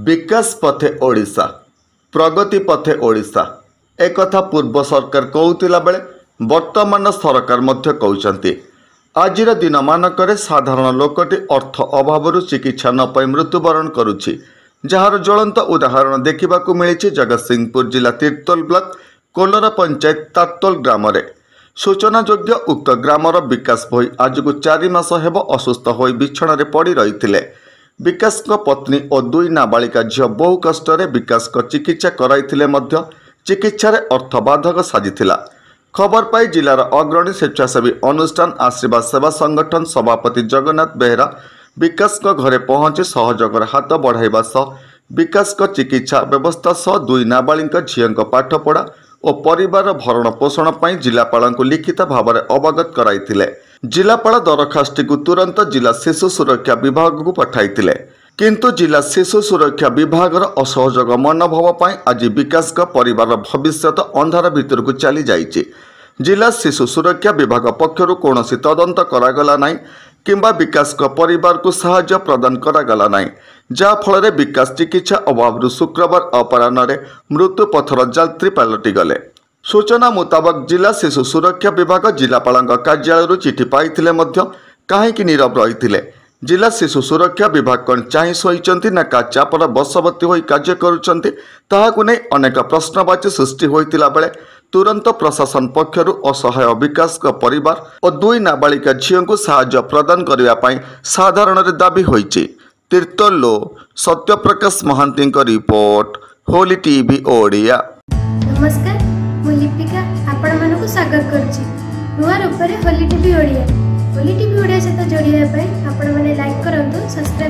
विकास पथे ओडिशा प्रगति पथे ओडिशा एक पूर्व सरकार कहूतिला बेले वर्तमान सरकार मध्य कहउचंती। आजिर दिन मानक साधारण लोकटी अर्थ अभाव चिकित्सा न पाई मृत्युवरण करुछि, जार ज्वलंत उदाहरण देखा मिली जगतसिंहपुर जिला तीर्तोल ब्लॉक कोलरा पंचायत तातोल ग्राम रे। सूचनायोग्य उक्त ग्रामर विकास भई आज को 4 मास हेब असुस्थ होई बिछणारे पड़ी रही। विकास पत्नी और 2 नाबालिका झील बहु कष्ट विकास चिकित्सा कराइथिले मध्य चिकित्सा अर्थ बाधक साजिथिला। खबर पाई जिलार अग्रणी स्वेच्छासेवी अनुष्ठान आशीर्वाद सेवा संगठन सभापति जगन्नाथ बेहरा विकास घरे पहुंची सहयोगर हाथ बढ़ाइबा सह विकास चिकित्सा व्यवस्था सह 2 नाबालिका झील पाठपढ़ा और परिवार भरण पोषण पर जिलापाल को लिखित भाव में अवगत कराइथिले। जिलापाल दरखास्ती को तुरंत जिला शिशु सुरक्षा विभाग को पठाइथिले, किंतु जिला शिशु सुरक्षा विभाग असहयोग मनोभाव पर आज विकास परिवार भविष्य अंधार भीतर को चली जाइए। जिला शिशु सुरक्षा विभाग पक्षर कौन तदंत करागला नहीं किंबा विकास परिवार को साहाय्य प्रदान करागला नहीं, जाफल विकास चिकित्सा अभाव शुक्रवार अपराह मृत्यु पथर यात्री पलटि गले। सूचना मुताबक जिला शिशु सुरक्षा विभाग जिलापाल कार्यालय चिठी पाइथिले मध्य काहेकि नीरव रही। जिला शिशु सुरक्षा विभाग कौन चाह शोचती ना का चापर बशवर्ती हो कार्य करुँच अनेक प्रश्नवाची सृष्टि होता बेले तुरंत प्रशासन पक्षर असहाय विकास परिवार और 2 नाबालिका झील को साहाय्य प्रदान करने साधारण दाबी होइछि। तीर्तोलो सत्यप्रकाश महांती रिपोर्ट होली टीवी ओडिया। नमस्कार, मु लिपिका आपण मानक स्वागत करछि नुआ रूप होली टीवी ओडिया। होली टीवी ओडिया सहित जोड़िया आपण माने लाइक करंतु, सब्सक्राइब